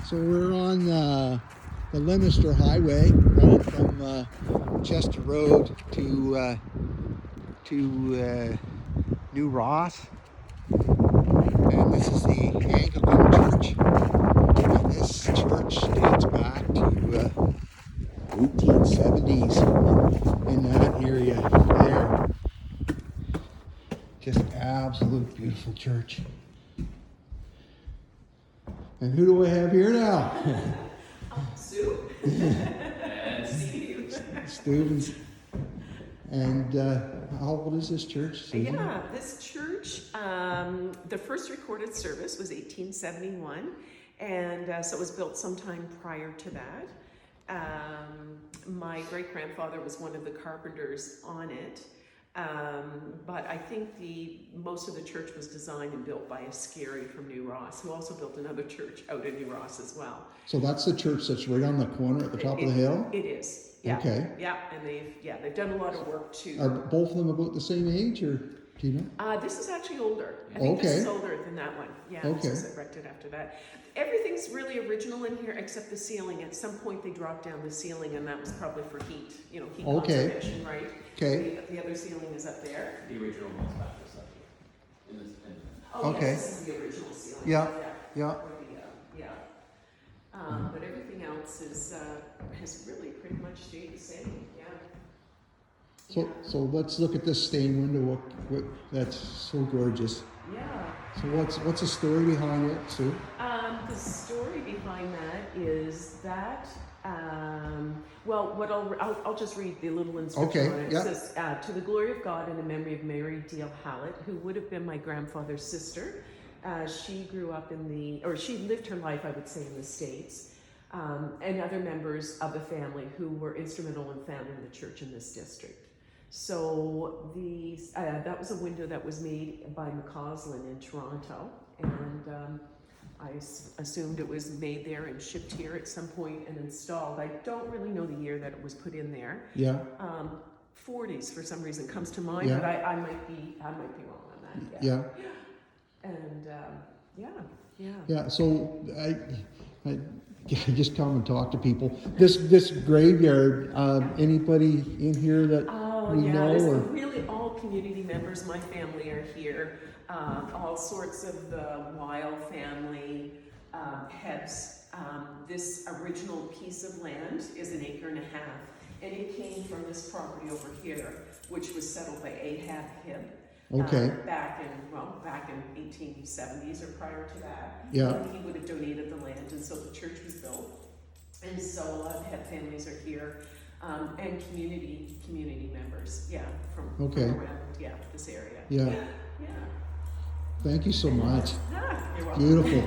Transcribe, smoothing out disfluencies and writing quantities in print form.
So we're on the Leminster Highway, running from Chester Road to New Ross, and this is the Anglican Church. And this church dates back to 1870s in that area there. Just absolute beautiful church. And who do I have here now? Sue. And Steve. Stevens. And how old is this church, Susan? Yeah, this church, the first recorded service was 1871, and so it was built sometime prior to that. My great-grandfather was one of the carpenters on it, but I think most of the church was designed and built by a Scarry from New Ross, who also built another church out in New Ross as well. So that's the church that's right on the corner at the top of the hill? It is. Yeah. Okay. Yeah, and they've done a lot of work too. Are both of them about the same age, or do you know? This is actually older. I think this is older than that one. Yeah, okay. This was erected after that. Everything's really original in here except the ceiling. At some point they dropped down the ceiling, and that was probably for heat, heat conservation, right? Okay. The other ceiling is up there. The original one's back this up here. Oh, yes, this is the original ceiling. Yeah. But everything else has really pretty much stayed the same. Yeah. So let's look at this stained window. What that's so gorgeous. Yeah. So what's the story behind it, Sue? The story behind that is that, I'll just read the little inscription on it. Yeah. It says, to the glory of God and in memory of Mary Deal Hallett, who would have been my grandfather's sister. She grew up she lived her life, I would say, in the States, and other members of the family who were instrumental in founding the church in this district. So that was a window that was made by McCausland in Toronto, and I assumed it was made there and shipped here at some point and installed. I don't really know the year that it was put in there. Yeah. 40s for some reason comes to mind, but I might be wrong on that. Yeah. And Yeah. So I just come and talk to people. This graveyard. Anybody in here that we know? It's Or? really all community members. My family are here. All sorts of the Weil family, Hebs. This original piece of land is 1.5 acres, and it came from this property over here, which was settled by Ahab Hibb. Okay. Back in 1870s or prior to that. Yeah. And he would have donated the land, and so the church was built. And so a lot of Heb families are here, and community members, from around, this area. Yeah. Yeah. Thank you so much. You're welcome. Beautiful.